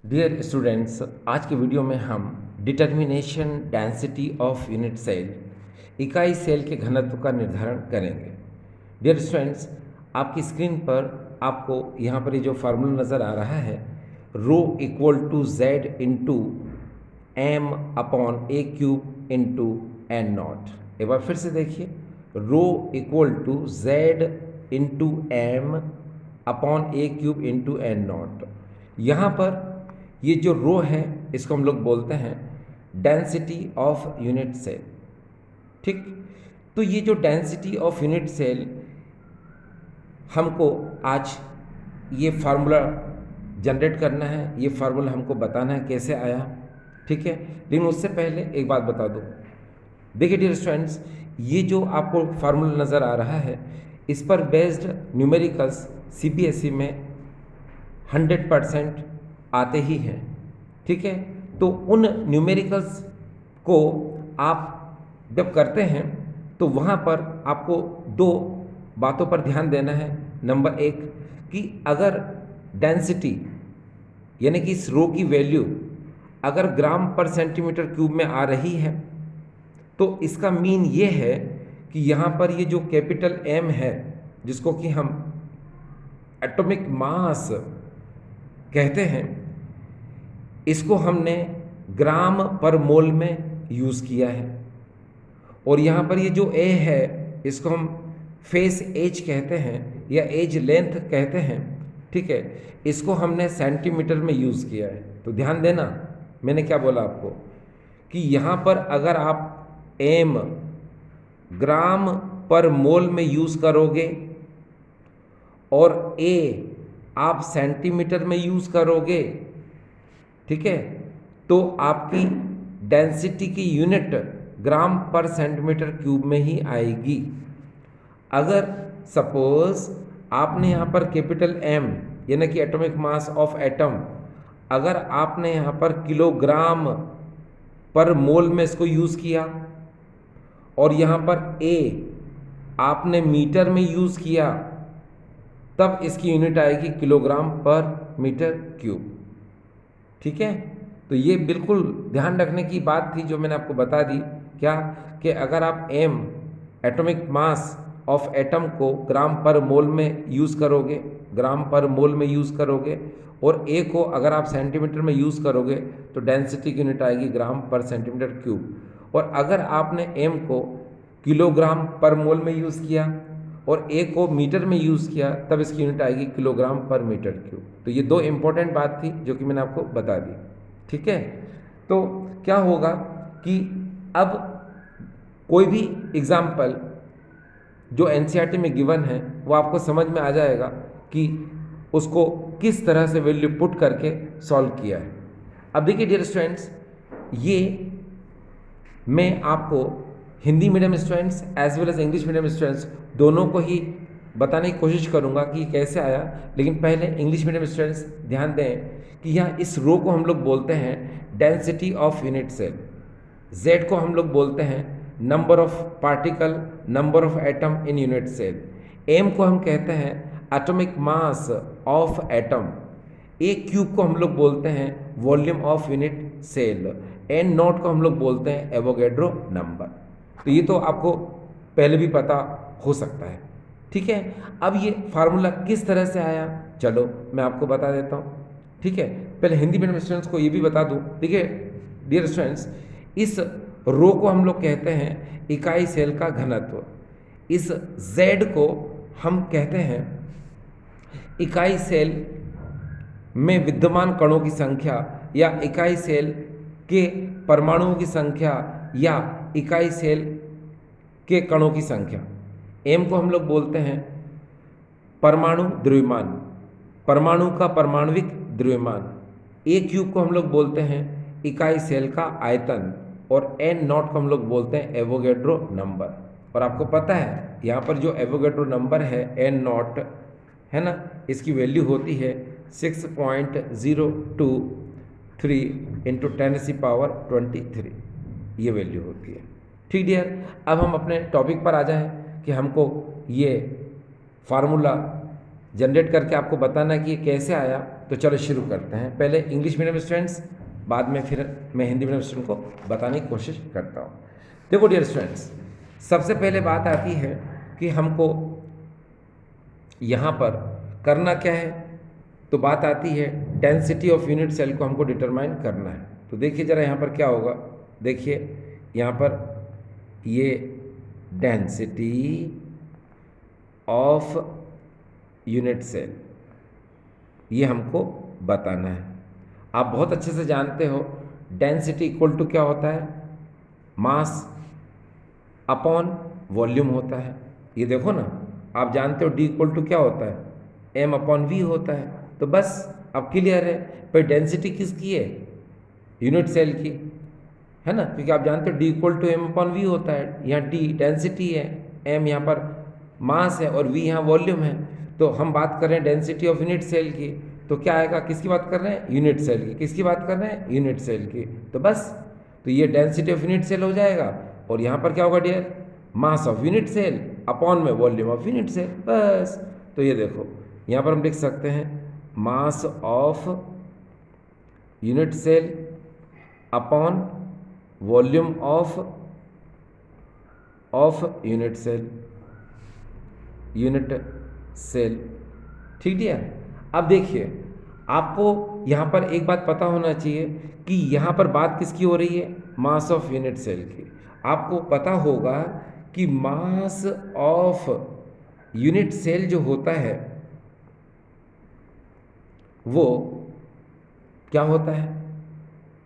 Dear students, आज के video में हम determination density of unit cell, इकाई सेल के घनत्व का निर्धारण करेंगे। डियर स्टूडेंट्स, आपकी स्क्रीन पर आपको यहाँ पर ये जो फार्मूला नज़र आ रहा है, rho equal to Z into M upon a cube into N naught. एक बार फिर से देखिए, rho equal to Z into M upon a cube into N naught. यहाँ पर ये जो रो है इसको हम लोग बोलते हैं डेंसिटी ऑफ यूनिट सेल। ठीक, तो ये जो डेंसिटी ऑफ यूनिट सेल हमको आज ये फार्मूला जनरेट करना है, ये फार्मूला हमको बताना है कैसे आया। ठीक है, लेकिन उससे पहले एक बात बता दो। देखिए डियर स्टूडेंट्स, ये जो आपको फार्मूला नज़र आ रहा है इस पर बेस्ड न्यूमेरिकल्स सीबीएसई में 100% आते ही हैं। ठीक है, तो उन न्यूमेरिकल्स को आप जब करते हैं तो वहाँ पर आपको दो बातों पर ध्यान देना है। नंबर एक कि अगर डेंसिटी यानी कि इस रो की वैल्यू अगर ग्राम पर सेंटीमीटर क्यूब में आ रही है तो इसका मीन ये है कि यहाँ पर ये जो कैपिटल एम है जिसको कि हम एटॉमिक मास कहते हैं, इसको हमने ग्राम पर मोल में यूज़ किया है। और यहाँ पर ये जो ए है इसको हम फेस एज कहते हैं या एज लेंथ कहते हैं। ठीक है, इसको हमने सेंटीमीटर में यूज़ किया है। तो ध्यान देना, मैंने क्या बोला आपको कि यहाँ पर अगर आप एम ग्राम पर मोल में यूज़ करोगे और ए आप सेंटीमीटर में यूज़ करोगे, ठीक है, तो आपकी डेंसिटी की यूनिट ग्राम पर सेंटीमीटर क्यूब में ही आएगी। अगर सपोज आपने यहाँ पर कैपिटल एम यानी कि एटॉमिक मास ऑफ एटम, अगर आपने यहाँ पर किलोग्राम पर मोल में इसको यूज़ किया और यहाँ पर ए आपने मीटर में यूज़ किया, तब इसकी यूनिट आएगी किलोग्राम पर मीटर क्यूब। ठीक है, तो ये बिल्कुल ध्यान रखने की बात थी जो मैंने आपको बता दी। क्या कि अगर आप M atomic mass of atom को ग्राम पर मोल में यूज़ करोगे, ग्राम पर मोल में यूज़ करोगे, और ए को अगर आप सेंटीमीटर में यूज़ करोगे तो डेंसिटी की यूनिट आएगी ग्राम पर सेंटीमीटर क्यूब। और अगर आपने एम को किलोग्राम पर मोल में यूज़ किया और ए को मीटर में यूज़ किया, तब इसकी यूनिट आएगी किलोग्राम पर मीटर क्यूब। तो ये दो इंपॉर्टेंट बात थी जो कि मैंने आपको बता दी। ठीक है, तो क्या होगा कि अब कोई भी एग्जाम्पल जो एनसीईआरटी में गिवन है वो आपको समझ में आ जाएगा कि उसको किस तरह से वैल्यू पुट करके सॉल्व किया है। अब देखिए डियर स्टूडेंट्स, ये मैं आपको Hindi medium students as well as English medium students दोनों को ही बताने की कोशिश करूंगा कि कैसे आया। लेकिन पहले इंग्लिश मीडियम स्टूडेंट्स ध्यान दें कि यहाँ इस रो को हम लोग बोलते हैं density of unit cell, Z को हम लोग बोलते हैं number of particle, number of atom in unit cell, M को हम कहते हैं atomic mass of atom, A cube को हम लोग बोलते हैं volume of unit cell, N naught को हम लोग बोलते हैं एवोगैड्रो नंबर। तो ये तो आपको पहले भी पता हो सकता है। ठीक है, अब ये फार्मूला किस तरह से आया, चलो मैं आपको बता देता हूँ। ठीक है, पहले हिंदी मीडियम स्टूडेंट्स को ये भी बता दूँ। देखिए डियर स्टूडेंट्स, इस रो को हम लोग कहते हैं इकाई सेल का घनत्व, इस z को हम कहते हैं इकाई सेल में विद्यमान कणों की संख्या या इकाई सेल के परमाणुओं की संख्या या इकाई सेल के कणों की संख्या। एम को हम लोग बोलते हैं परमाणु द्रव्यमान, परमाणु का परमाणविक द्रव्यमान, ए क्यूब को हम लोग बोलते हैं इकाई सेल का आयतन, और एन नॉट को हम लोग बोलते हैं एवोगैड्रो नंबर। और आपको पता है यहाँ पर जो एवोगैड्रो नंबर है एन नॉट है ना, इसकी वैल्यू होती है 6.023 इंटू 10⁻23, ये वैल्यू होती है। ठीक डियर, अब हम अपने टॉपिक पर आ जाएं कि हमको ये फार्मूला जनरेट करके आपको बताना है कि ये कैसे आया। तो चलो शुरू करते हैं। पहले इंग्लिश मीडियम स्टूडेंट्स, बाद में फिर मैं हिंदी मीडियम स्टूडेंट को बताने की कोशिश करता हूँ। देखो डियर स्टूडेंट्स, सबसे पहले बात आती है कि हमको यहाँ पर करना क्या है। तो बात आती है डेंसिटी ऑफ यूनिट सेल को हमको डिटरमाइन करना है। तो देखिए ज़रा यहाँ पर क्या होगा। देखिए यहाँ पर ये डेंसिटी ऑफ यूनिट सेल, ये हमको बताना है। आप बहुत अच्छे से जानते हो डेंसिटी इक्वल टू क्या होता है, मास अपॉन वॉल्यूम होता है। ये देखो ना, आप जानते हो डी इक्वल टू क्या होता है, एम अपॉन वी होता है। तो बस अब क्लियर है। पर डेंसिटी किसकी है, यूनिट सेल की, है ना, क्योंकि आप जानते हो D equal to M upon V होता है। यहाँ डी डेंसिटी है, एम यहाँ पर मास है और वी यहाँ वॉल्यूम है। तो हम बात कर रहे हैं डेंसिटी ऑफ यूनिट सेल की, तो क्या आएगा, किसकी बात कर रहे हैं, यूनिट सेल की। किसकी बात कर रहे हैं, यूनिट सेल की। तो बस, तो ये डेंसिटी ऑफ यूनिट सेल हो जाएगा। और यहाँ पर क्या होगा dear, mass of unit cell upon में वॉल्यूम ऑफ यूनिट सेल। बस, तो ये देखो यहाँ पर हम लिख सकते हैं mass of unit cell upon volume of unit cell. ठीक है। अब देखिए, आपको यहाँ पर एक बात पता होना चाहिए कि यहाँ पर बात किसकी हो रही है, मास ऑफ यूनिट सेल की। आपको पता होगा कि मास ऑफ यूनिट सेल जो होता है वो क्या होता है,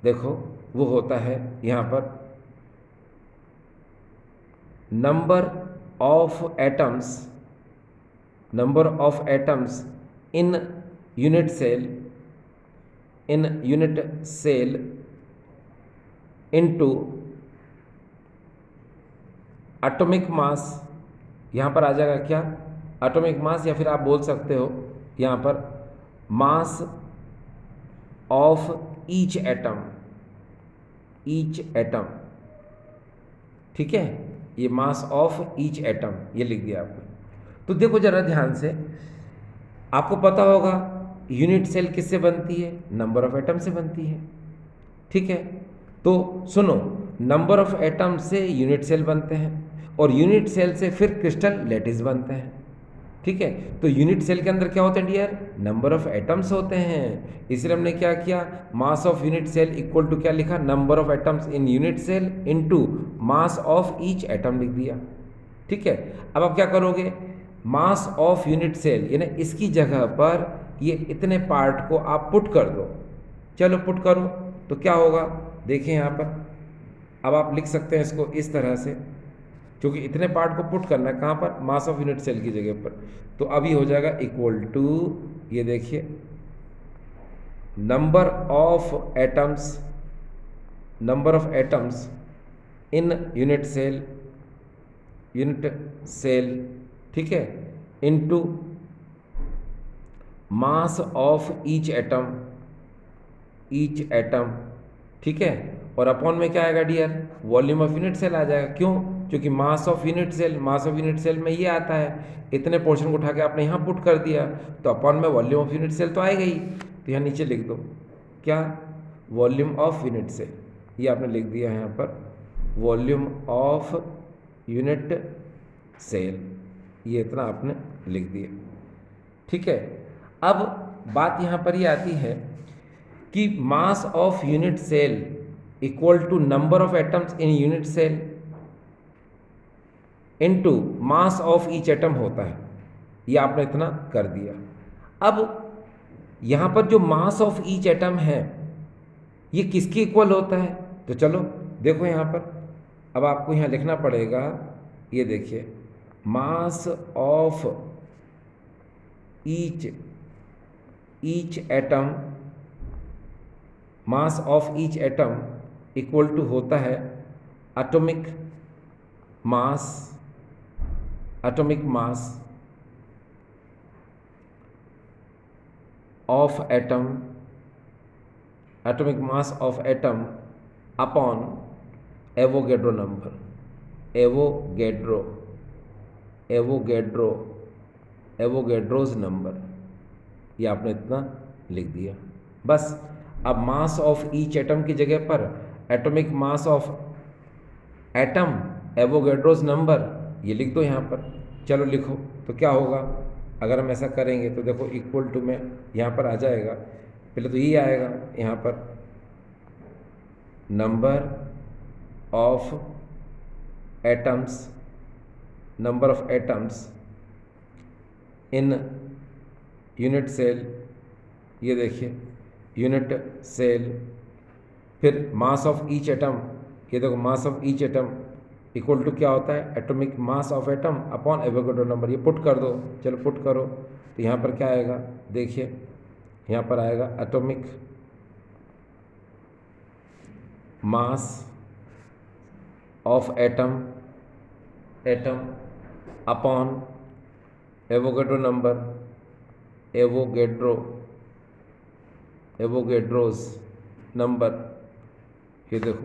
देखो वो होता है यहाँ पर number of atoms in unit cell into atomic mass. यहाँ पर आ जाएगा क्या, एटॉमिक मास, या फिर आप बोल सकते हो यहाँ पर मास ऑफ ईच एटम। ठीक है, ये मास ऑफ ईच एटम ये लिख दिया आपने। तो देखो जरा ध्यान से, आपको पता होगा यूनिट सेल किससे बनती है, नंबर ऑफ एटम से बनती है। ठीक है, तो सुनो, नंबर ऑफ एटम से यूनिट सेल बनते हैं और यूनिट सेल से फिर क्रिस्टल लैटिस बनते हैं। ठीक है, तो यूनिट सेल के अंदर क्या होते हैं डियर, नंबर ऑफ एटम्स होते हैं। इसलिए हमने क्या किया, mass of unit cell equal to क्या लिखा, number of atoms in unit cell into mass of each atom लिख दिया। ठीक है, अब आप क्या करोगे, मास ऑफ यूनिट सेल यानी इसकी जगह पर ये इतने पार्ट को आप पुट कर दो। चलो पुट करो, तो क्या होगा, देखिए यहाँ पर अब आप लिख सकते हैं इसको इस तरह से, क्योंकि इतने पार्ट को पुट करना है कहाँ पर, मास ऑफ यूनिट सेल की जगह पर। तो अभी हो जाएगा इक्वल टू, ये देखिए number of atoms in unit cell, ठीक है, into mass of each atom. ठीक है, और अपॉन में क्या आएगा dear, volume of unit cell आ जाएगा। क्यों, क्योंकि मास ऑफ यूनिट सेल में ये आता है, इतने पोर्शन को उठा के आपने यहाँ पुट कर दिया, तो अपॉन में वॉल्यूम ऑफ यूनिट सेल तो आएगा ही। तो यहाँ नीचे लिख दो क्या, वॉल्यूम ऑफ यूनिट सेल, ये आपने लिख दिया यहाँ पर वॉल्यूम ऑफ यूनिट सेल, ये इतना आपने लिख दिया। ठीक है, अब बात यहाँ पर ये आती है कि mass of unit cell equal to number of atoms in unit cell into mass of each atom होता है। ये आपने इतना कर दिया। अब यहाँ पर जो मास ऑफ ईच एटम है ये किसके इक्वल होता है, तो चलो देखो यहाँ पर, अब आपको यहाँ लिखना पड़ेगा, ये देखिए mass of each atom equal to होता है atomic mass of atom upon Avogadro number, Avogadro's number, ये आपने इतना लिख दिया बस। अब मास ऑफ ईच एटम की जगह पर atomic mass of atom Avogadro's number ये लिख दो यहाँ पर। चलो लिखो तो क्या होगा, अगर हम ऐसा करेंगे तो देखो इक्वल टू में यहाँ पर आ जाएगा, पहले तो ये आएगा यहाँ पर number of atoms in unit cell, ये देखिए यूनिट सेल, फिर मास ऑफ ईच एटम, ये देखो mass of each atom equal to क्या होता है atomic mass of atom upon Avogadro number. ये पुट कर दो, चलो पुट करो तो यहाँ पर क्या आएगा, देखिए यहाँ पर आएगा atomic mass of atom upon Avogadro number, Avogadro's number, ये देखो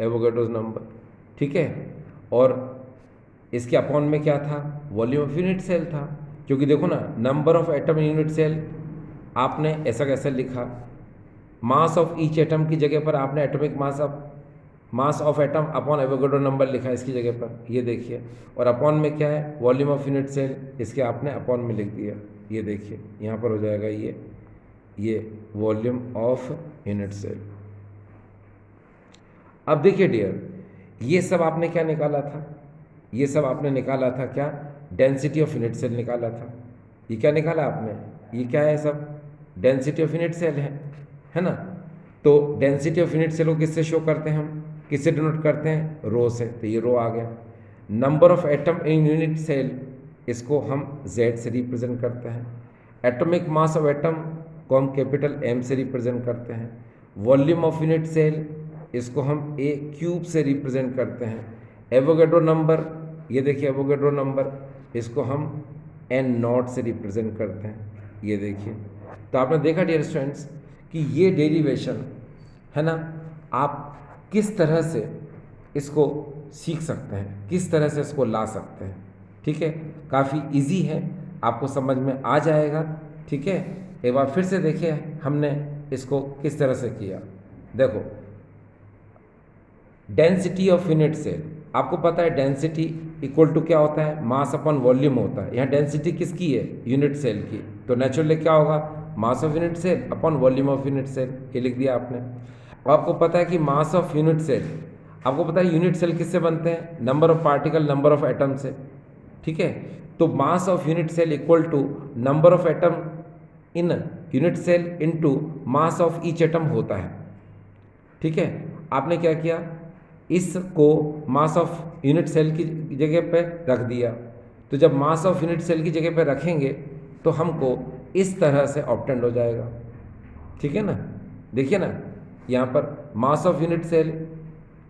एवोगैड्रोस नंबर, ठीक है। और इसके अपॉन में क्या था, वॉल्यूम ऑफ यूनिट सेल था, क्योंकि देखो ना number of atom in unit cell आपने ऐसा कैसे लिखा, मास ऑफ ईच एटम की जगह पर आपने atomic mass of atom upon Avogadro number लिखा इसकी जगह पर, ये देखिए। और अपॉन में क्या है, वॉल्यूम ऑफ यूनिट सेल, इसके आपने अपॉन में लिख दिया, ये देखिए यहाँ पर हो जाएगा ये वॉल्यूम ऑफ यूनिट सेल। अब देखिए डियर, ये सब आपने क्या निकाला था, ये सब आपने निकाला था क्या, डेंसिटी ऑफ यूनिट सेल निकाला था। ये क्या निकाला आपने, ये क्या है सब, डेंसिटी ऑफ यूनिट सेल है ना। तो डेंसिटी ऑफ यूनिट सेल को किससे शो करते हैं हम, किससे डिनोट करते हैं, रो से, तो ये रो आ गया। Number of atom in unit cell, इसको हम Z से रिप्रेजेंट करते हैं। एटॉमिक मास ऑफ एटम को हम कैपिटल M से रिप्रेजेंट करते हैं। वॉल्यूम ऑफ यूनिट सेल, इसको हम A क्यूब से रिप्रेजेंट करते हैं। एवोगैड्रो नंबर, ये देखिए एवोगैड्रो नंबर, इसको हम N नॉट से रिप्रेजेंट करते हैं, ये देखिए। तो आपने देखा डियर स्टूडेंट्स कि ये डेरिवेशन है ना, आप किस तरह से इसको सीख सकते हैं, किस तरह से इसको ला सकते हैं, ठीक है। काफ़ी इजी है, आपको समझ में आ जाएगा, ठीक है। एक बार फिर से देखिए हमने इसको किस तरह से किया। देखो डेंसिटी ऑफ यूनिट सेल, आपको पता है डेंसिटी इक्वल टू क्या होता है, मास अपॉन वॉल्यूम होता है। यहाँ डेंसिटी किसकी है, यूनिट सेल की, तो नेचुरली क्या होगा, mass of unit cell upon volume of unit cell, ये लिख दिया आपने। अब आपको पता है कि मास ऑफ यूनिट सेल, आपको पता है यूनिट सेल किससे बनते हैं, number of particle number of atom से, ठीक है। तो mass of unit cell equal to number of atom in unit cell into mass of each atom होता है, ठीक है। आपने क्या किया, इसको मास ऑफ यूनिट सेल की जगह पे रख दिया। तो जब मास ऑफ यूनिट सेल की जगह पे रखेंगे तो हमको इस तरह से ऑब्टेंड हो जाएगा, ठीक है ना। देखिए ना यहाँ पर मास ऑफ यूनिट सेल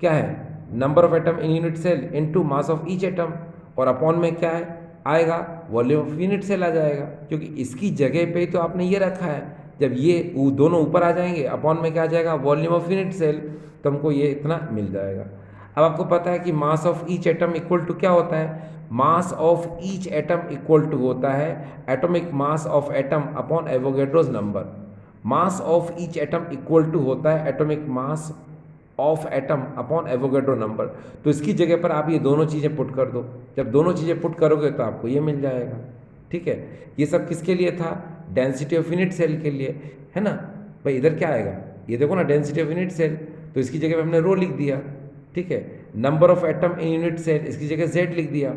क्या है, number of atom in unit cell into mass of each atom, और अपॉन में क्या है आएगा, वॉल्यूम ऑफ यूनिट सेल आ जाएगा, क्योंकि इसकी जगह पे तो आपने ये रखा है। जब ये दोनों ऊपर आ जाएंगे, अपॉन में क्या आ जाएगा, वॉल्यूम ऑफ यूनिट सेल, तो हमको ये इतना मिल जाएगा। अब आपको पता है कि mass of each atom equal to क्या होता है, mass of each atom equal to होता है atomic mass of atom upon Avogadro's number. Mass of each atom equal to होता है atomic mass of atom upon Avogadro number. तो इसकी जगह पर आप ये दोनों चीज़ें पुट कर दो, जब दोनों चीज़ें पुट करोगे तो आपको ये मिल जाएगा, ठीक है। ये सब किसके लिए था, डेंसिटी ऑफ यूनिट सेल के लिए, है ना भाई। इधर क्या आएगा, ये देखो ना डेंसिटी ऑफ यूनिट सेल, तो इसकी जगह पे हमने रो लिख दिया, ठीक है। Number of atom in unit cell, इसकी जगह Z लिख दिया,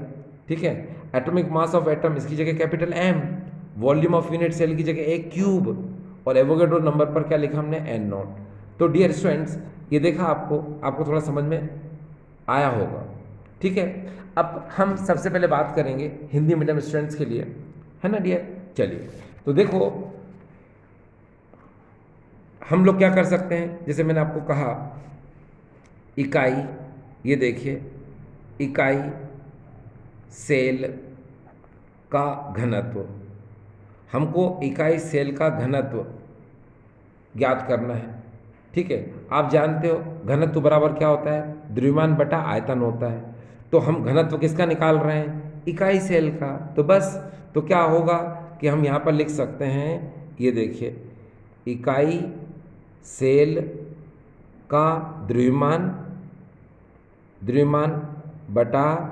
ठीक है। एटॉमिक मास ऑफ एटम, इसकी जगह capital M, volume of unit cell की जगह A क्यूब, और एवोगैड्रो नंबर पर क्या लिखा हमने, N नॉट। तो डियर स्टूडेंट्स ये देखा आपको थोड़ा समझ में आया होगा, ठीक है। अब हम सबसे पहले बात करेंगे हिंदी मीडियम स्टूडेंट्स के लिए, है ना डियर। चलिए तो देखो हम लोग क्या कर सकते हैं, जैसे मैंने आपको कहा इकाई, ये देखिए इकाई सेल का घनत्व, हमको इकाई सेल का घनत्व ज्ञात करना है, ठीक है। आप जानते हो घनत्व बराबर क्या होता है, द्रव्यमान बटा आयतन होता है। तो हम घनत्व किसका निकाल रहे हैं, इकाई सेल का। तो बस तो क्या होगा कि हम यहाँ पर लिख सकते हैं, ये देखिए इकाई सेल का द्रव्यमान बटा,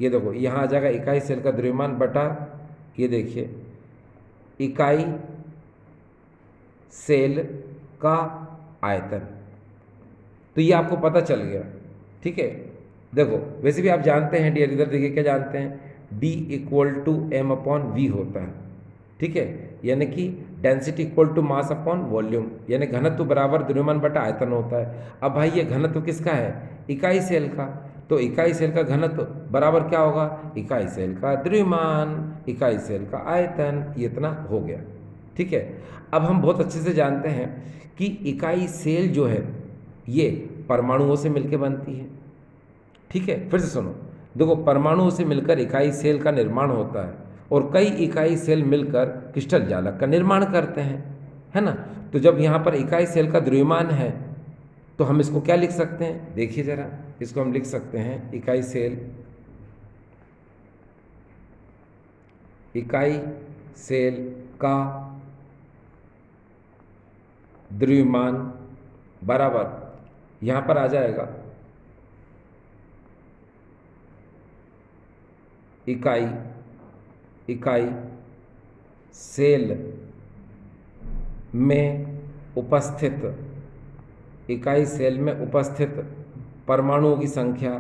ये देखो यहाँ आ जाएगा इकाई सेल का द्रव्यमान बटा, ये देखिए इकाई सेल का आयतन। तो ये आपको पता चल गया, ठीक है। देखो वैसे भी आप जानते हैं डियर, इधर देखिए क्या जानते हैं, D = m/v होता है, ठीक है। यानी कि डेंसिटी = मास अपॉन वॉल्यूम, यानी घनत्व बराबर द्रव्यमान बटा आयतन होता है। अब भाई ये घनत्व किसका है, इकाई सेल का, तो इकाई सेल का घनत्व बराबर क्या होगा, इकाई सेल का द्रव्यमान, इकाई सेल का आयतन, ये इतना हो गया, ठीक है। अब हम बहुत अच्छे से जानते हैं कि इकाई सेल जो है ये परमाणुओं से मिलकर बनती है, ठीक है। फिर से सुनो, देखो परमाणुओं से मिलकर इकाई सेल का निर्माण होता है और कई इकाई सेल मिलकर क्रिस्टल जालक का निर्माण करते हैं, है ना। तो जब यहाँ पर इकाई सेल का द्रव्यमान है तो हम इसको क्या लिख सकते हैं, देखिए जरा, इसको हम लिख सकते हैं इकाई सेल का द्रव्यमान बराबर, यहाँ पर आ जाएगा इकाई सेल में उपस्थित परमाणुओं की संख्या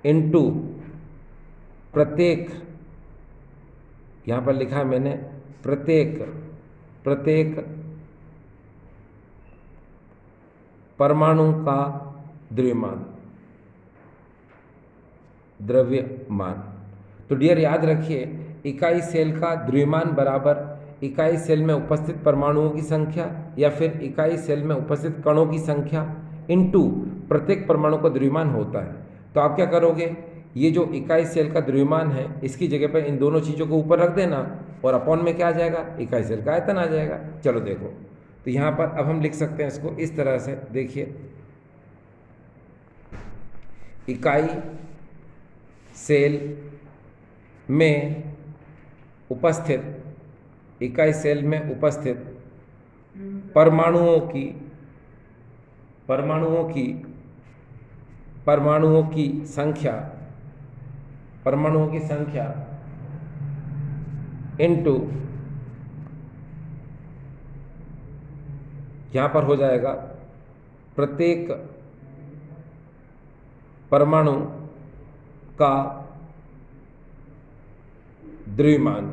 इनटू प्रत्येक, यहाँ पर लिखा है मैंने प्रत्येक परमाणु का द्रव्यमान। तो डियर याद रखिए, इकाई सेल का द्रव्यमान बराबर इकाई सेल में उपस्थित परमाणुओं की संख्या या फिर इकाई सेल में उपस्थित कणों की संख्या इनटू प्रत्येक परमाणु का द्रव्यमान होता है। तो आप क्या करोगे, ये जो इकाई सेल का द्रव्यमान है इसकी जगह पर इन दोनों चीज़ों को ऊपर रख देना और अपॉन में क्या आ जाएगा, इकाई सेल का आयतन आ जाएगा। चलो देखो, तो यहाँ पर अब हम लिख सकते हैं इसको इस तरह से, देखिए इकाई सेल में उपस्थित परमाणुओं की संख्या इनटू, यहाँ पर हो जाएगा प्रत्येक परमाणु का द्रव्यमान,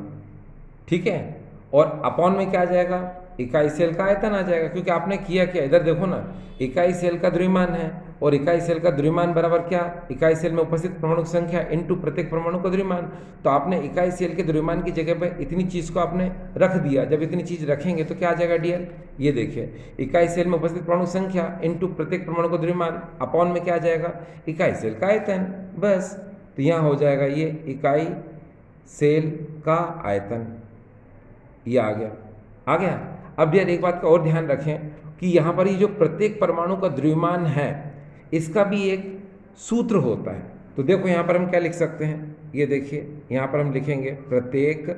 ठीक है। और अपॉन में क्या आ जाएगा, इकाई सेल का आयतन आ जाएगा, क्योंकि आपने किया क्या, इधर देखो ना, इकाई सेल का द्रव्यमान है और इकाई सेल का द्रव्यमान बराबर क्या, इकाई सेल में उपस्थित परमाणु की संख्या इनटू प्रत्येक परमाणु का द्रव्यमान। तो आपने इकाई सेल के द्रव्यमान की जगह पर इतनी चीज़ को आपने रख दिया। जब इतनी चीज़ रखेंगे तो क्या आ जाएगा डियर, ये देखिए इकाई सेल में उपस्थित परमाणु संख्या इनटू प्रत्येक परमाणु का द्रव्यमान, अपॉन में क्या आ जाएगा, इकाई सेल का आयतन, बस। तो यहाँ हो जाएगा ये इकाई सेल का आयतन, ये आ गया। अब यार एक बात का और ध्यान रखें कि यहाँ पर ये जो प्रत्येक परमाणु का द्रव्यमान है इसका भी एक सूत्र होता है। तो देखो यहाँ पर हम क्या लिख सकते हैं, ये देखिए यहाँ पर हम लिखेंगे प्रत्येक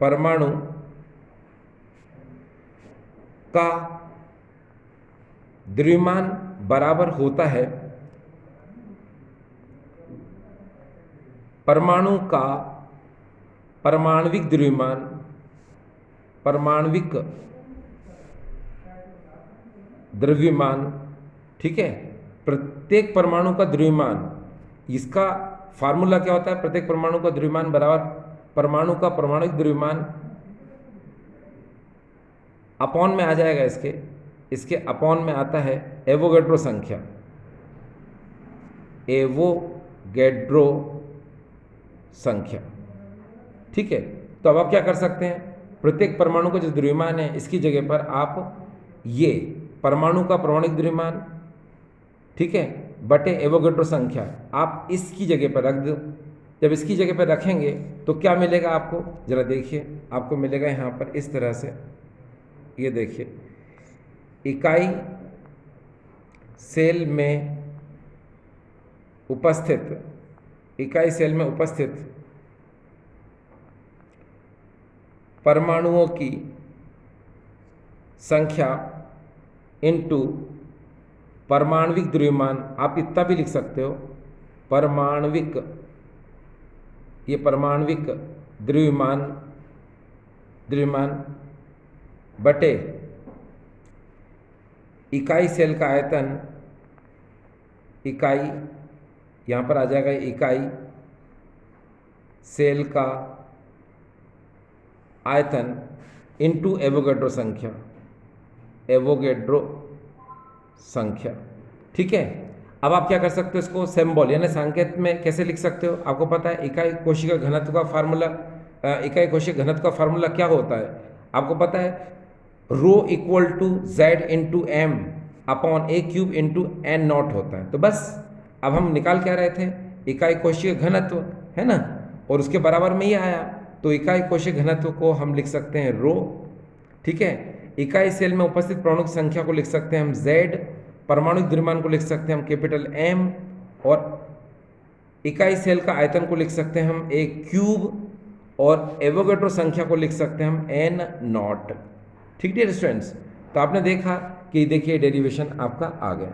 परमाणु का द्रव्यमान बराबर होता है परमाणु का परमाण्विक द्रव्यमान, ठीक है। प्रत्येक परमाणु का द्रव्यमान, इसका फार्मूला क्या होता है, प्रत्येक परमाणु का द्रव्यमान बराबर परमाणु का परमाणुक द्रव्यमान अपॉन में आ जाएगा, इसके अपॉन में आता है एवोगैड्रो संख्या, ठीक है। तो अब आप क्या कर सकते हैं, प्रत्येक परमाणु का जो द्रव्यमान है इसकी जगह पर आप ये परमाणु का परमाणुक द्रव्यमान, ठीक है, बटे एवोगैड्रो संख्या आप इसकी जगह पर रख दो। जब इसकी जगह पर रखेंगे तो क्या मिलेगा आपको, जरा देखिए, आपको मिलेगा यहाँ पर इस तरह से, ये देखिए इकाई सेल में उपस्थित इकाई सेल में उपस्थित परमाणुओं की संख्या इनटू परमाणविक द्रव्यमान, आप इतना भी लिख सकते हो, परमाणविक, ये परमाणविक द्रव्यमान बटे इकाई सेल का आयतन, इकाई यहाँ पर आ जाएगा, इकाई सेल का आयतन इनटू एवोगैड्रो संख्या, एवोगैड्रो संख्या। ठीक है, अब आप क्या कर सकते हो, इसको सिंबल यानी संकेत में कैसे लिख सकते हो? आपको पता है इकाई कोशिका घनत्व का फार्मूला, इकाई कोशिका घनत्व का फार्मूला क्या होता है? आपको पता है rho equal to Z into M upon a cube into N naught होता है। तो बस अब हम निकाल क्या रहे थे, इकाई कोशिका घनत्व, है ना, और उसके बराबर में ही आया, तो इकाई कोशिका घनत्व को हम लिख सकते हैं रो। ठीक है, इकाई सेल में उपस्थित परमाणु की संख्या को लिख सकते हैं हम Z, परमाणु द्रव्यमान को लिख सकते हैं हम कैपिटल M, और इकाई सेल का आयतन को लिख सकते हैं हम A क्यूब, और एवोगैड्रो संख्या को लिख सकते हैं हम N नॉट। ठीक डियर स्टूडेंट्स, तो आपने देखा कि देखिए डेरिवेशन आपका आ गया।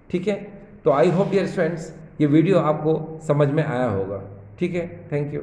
ठीक है, तो आई होप डियर स्टूडेंट्स ये वीडियो आपको समझ में आया होगा। ठीक है, थैंक यू।